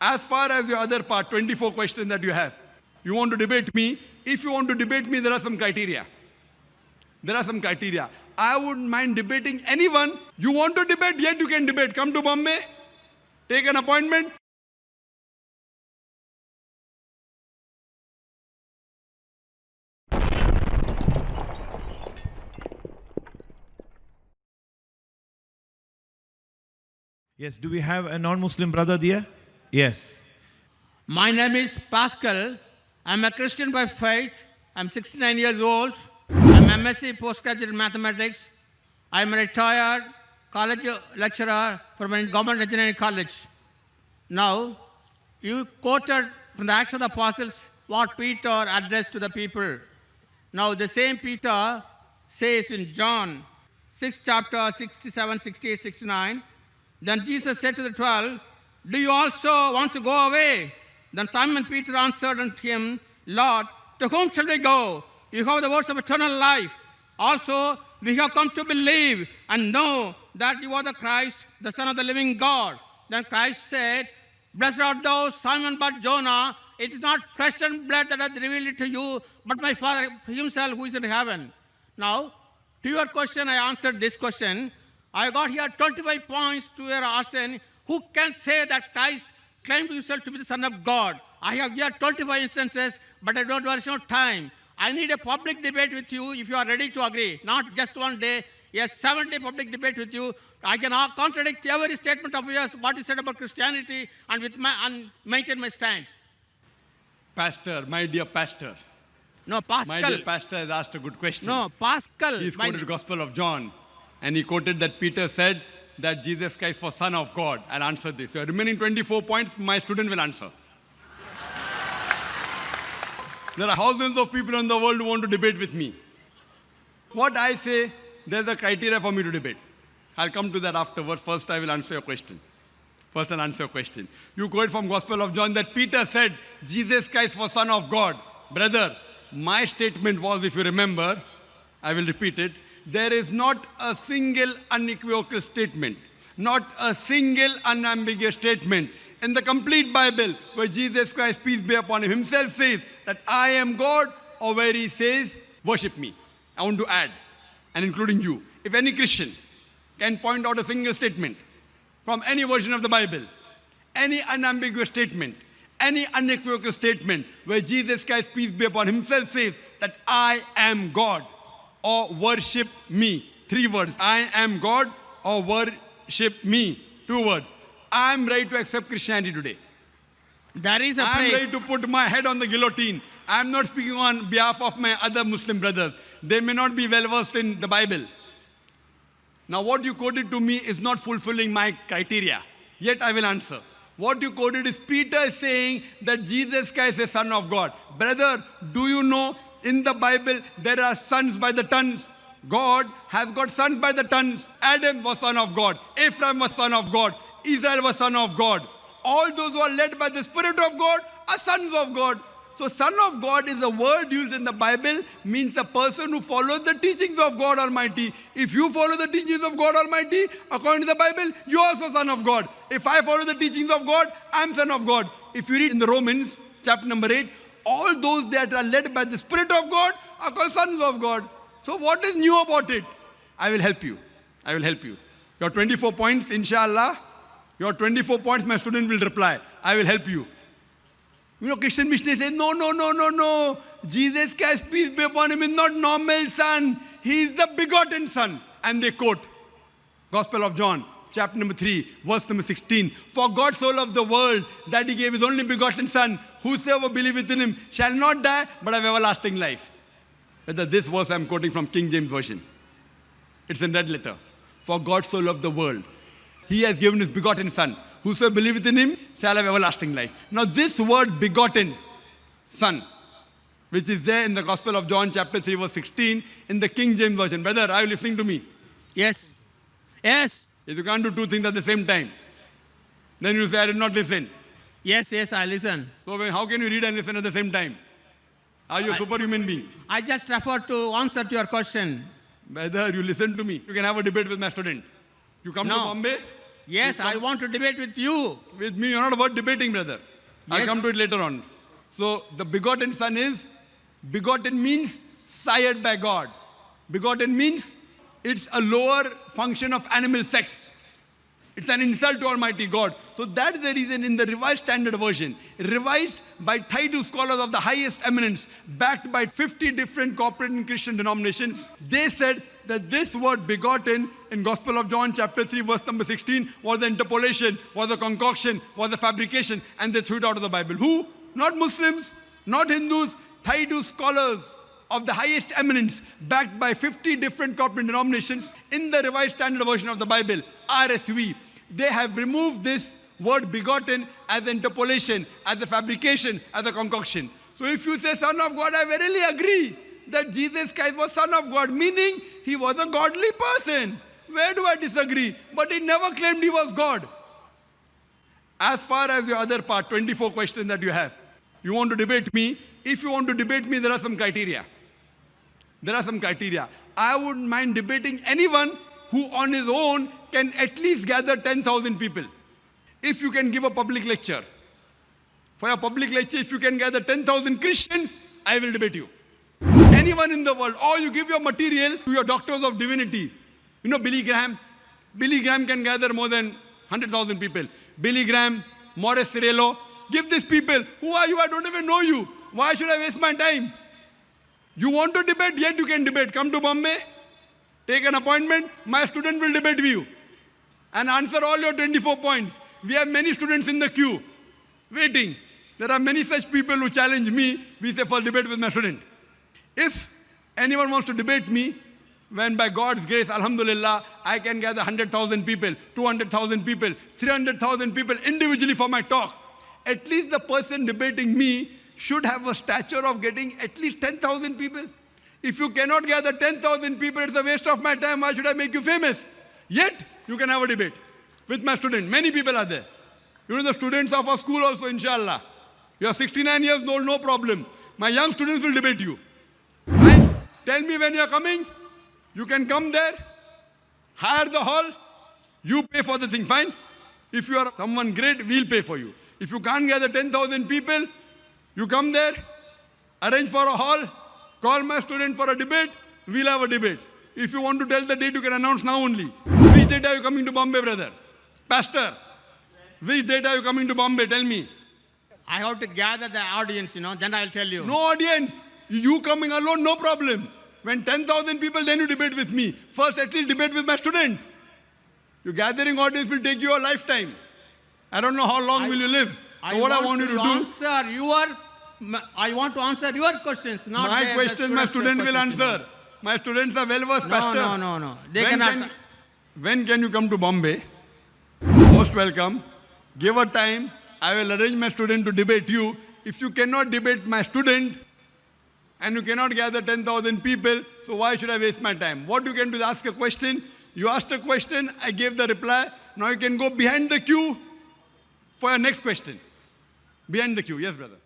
as far as your other part, 24 questions that you have, you want to debate me. If you want to debate me, there are some criteria. There are some criteria. I wouldn't mind debating anyone. You want to debate, yet you can debate. Come to Bombay, take an appointment. Yes, do we have a non-Muslim brother there? Yes. My name is Pascal. I'm a Christian by faith. I'm 69 years old. I'm MSc Postgraduate Mathematics. I'm a retired college lecturer from a government engineering college. Now, you quoted from the Acts of the Apostles what Peter addressed to the people. Now, the same Peter says in John 6 chapter 67, 68, 69, then Jesus said to the 12, do you also want to go away? Then Simon Peter answered unto him, Lord, to whom shall we go? You have the words of eternal life. Also, we have come to believe and know that you are the Christ, the Son of the living God. Then Christ said, blessed art thou, Simon Bar-Jonah. It is not flesh and blood that hath revealed it to you, but my Father himself who is in heaven. Now, to your question, I answered this question. I got here 25 points to your asking, who can say that Christ claimed himself to be the Son of God? I have here 25 instances, but I don't waste no time. I need a public debate with you if you are ready to agree. Not just one day, a 7-day public debate with you. I can contradict every statement of yours, what you said about Christianity, and maintain my stance. Pastor, my dear pastor. No, Pascal. My dear pastor has asked a good question. No, Pascal. He's quoted the Gospel of John. And he quoted that Peter said that Jesus Christ was Son of God. I'll answer this. So remaining 24 points, my student will answer. There are thousands of people in the world who want to debate with me. What I say, there's a criteria for me to debate. I'll come to that afterwards. First, I will answer your question. First, I'll answer your question. You quote from Gospel of John that Peter said Jesus Christ was Son of God. Brother, my statement was, if you remember, I will repeat it, there is not a single unequivocal statement, not a single unambiguous statement in the complete Bible where Jesus Christ, peace be upon him, himself says that I am God, or where he says, worship me. I want to add, and including you. If any Christian can point out a single statement from any version of the Bible, any unambiguous statement, any unequivocal statement where Jesus Christ, peace be upon himself, says that I am God, or worship me. 3 words. I am God, or worship me. 2 words. I am ready to accept Christianity today. There is a I am place. ready to put my head on the guillotine. I am not speaking on behalf of my other Muslim brothers. They may not be well versed in the Bible. Now what you quoted to me is not fulfilling my criteria. Yet I will answer. What you quoted is Peter saying that Jesus Christ is Son of God. Brother, do you know in the Bible there are sons by the tons? God has got sons by the tons. Adam was son of God. Ephraim was son of God. Israel was son of God. All those who are led by the Spirit of God are sons of God. So son of God is a word used in the Bible, means a person who follows the teachings of God Almighty. If you follow the teachings of God Almighty, according to the Bible, you are also son of God. If I follow the teachings of God, I am son of God. If you read in the Romans, chapter number 8, all those that are led by the Spirit of God are called sons of God. So what is new about it? I will help you. I will help you. Your 24 points, inshallah. Your 24 points, my student will reply. I will help you. You know, Christian missionaries say, no. Jesus Christ, peace be upon him, is not normal son. He is the begotten son. And they quote Gospel of John, chapter number 3, verse number 16. For God so loved the world that he gave his only begotten son. Whosoever believeth in him shall not die, but have everlasting life. This verse I'm quoting from King James Version. It's in red letter. For God so loved the world. He has given his begotten son. Whosoever believeth in him shall have everlasting life. Now this word begotten, son, which is there in the Gospel of John chapter 3 verse 16 in the King James Version. Brother, are you listening to me? Yes. Yes. If you can't do 2 things at the same time, then you say, I did not listen. Yes, I listen. So how can you read and listen at the same time? Are you a superhuman being? I just refer to answer to your question. Brother, you listen to me. You can have a debate with my student. You come to No. Bombay, Yes, I want to debate with you. With me, you're not about debating, brother. I'll Yes. come to it later on. So the begotten son is, begotten means sired by God. Begotten means it's a lower function of animal sex. It's an insult to Almighty God. So that's the reason in the Revised Standard Version, revised by 32 scholars of the highest eminence, backed by 50 different corporate and Christian denominations, they said that this word begotten in Gospel of John chapter 3 verse number 16 was the interpolation, was a concoction, was a fabrication, and they threw it out of the Bible. Who? Not Muslims, not Hindus, 32 scholars of the highest eminence, backed by 50 different corporate denominations in the Revised Standard Version of the Bible, RSV. They have removed this word begotten as interpolation, as a fabrication, as a concoction. So if you say Son of God, I verily agree that Jesus Christ was Son of God, meaning he was a godly person. Where do I disagree? But he never claimed he was God. As far as your other part, 24 questions that you have, you want to debate me. If you want to debate me, there are some criteria. There are some criteria. I wouldn't mind debating anyone who on his own can at least gather 10,000 people. If you can give a public lecture. For a public lecture, if you can gather 10,000 Christians, I will debate you. Anyone in the world, or you give your material to your doctors of divinity. You know Billy Graham? Billy Graham can gather more than 100,000 people. Billy Graham, Morris Cerullo, give these people, who are you? I don't even know you. Why should I waste my time? You want to debate, yet you can debate. Come to Bombay, take an appointment, my student will debate with you and answer all your 24 points. We have many students in the queue, waiting. There are many such people who challenge me. We say, first debate with my student. If anyone wants to debate me, when by God's grace, alhamdulillah, I can gather 100,000 people, 200,000 people, 300,000 people individually for my talk, at least the person debating me should have a stature of getting at least 10,000 people. If you cannot gather 10,000 people, it's a waste of my time. Why should I make you famous? Yet, you can have a debate with my student. Many people are there. You know the students of our school also, inshallah. You are 69 years old, no problem. My young students will debate you. Right? Tell me when you are coming. You can come there, hire the hall, you pay for the thing, fine. If you are someone great, we'll pay for you. If you can't gather 10,000 people, you come there, arrange for a hall, call my student for a debate, we'll have a debate. If you want to tell the date, you can announce now only. Which date are you coming to Bombay, brother? Pastor, which date are you coming to Bombay? Tell me. I have to gather the audience, then I'll tell you. No audience. You coming alone, no problem. When 10,000 people, then you debate with me. First, at least debate with my student. Your gathering audience will take you a lifetime. I don't know how long will you live. So what I want you to do... I want to answer your questions, not my questions, my student will questions, answer. My students are well-versed, Pastor. No. When can you come to Bombay? Most welcome. Give a time. I will arrange my student to debate you. If you cannot debate my student, and you cannot gather 10,000 people, so why should I waste my time? What you can do is ask a question. You asked a question, I gave the reply. Now you can go behind the queue for your next question. Behind the queue. Yes, brother.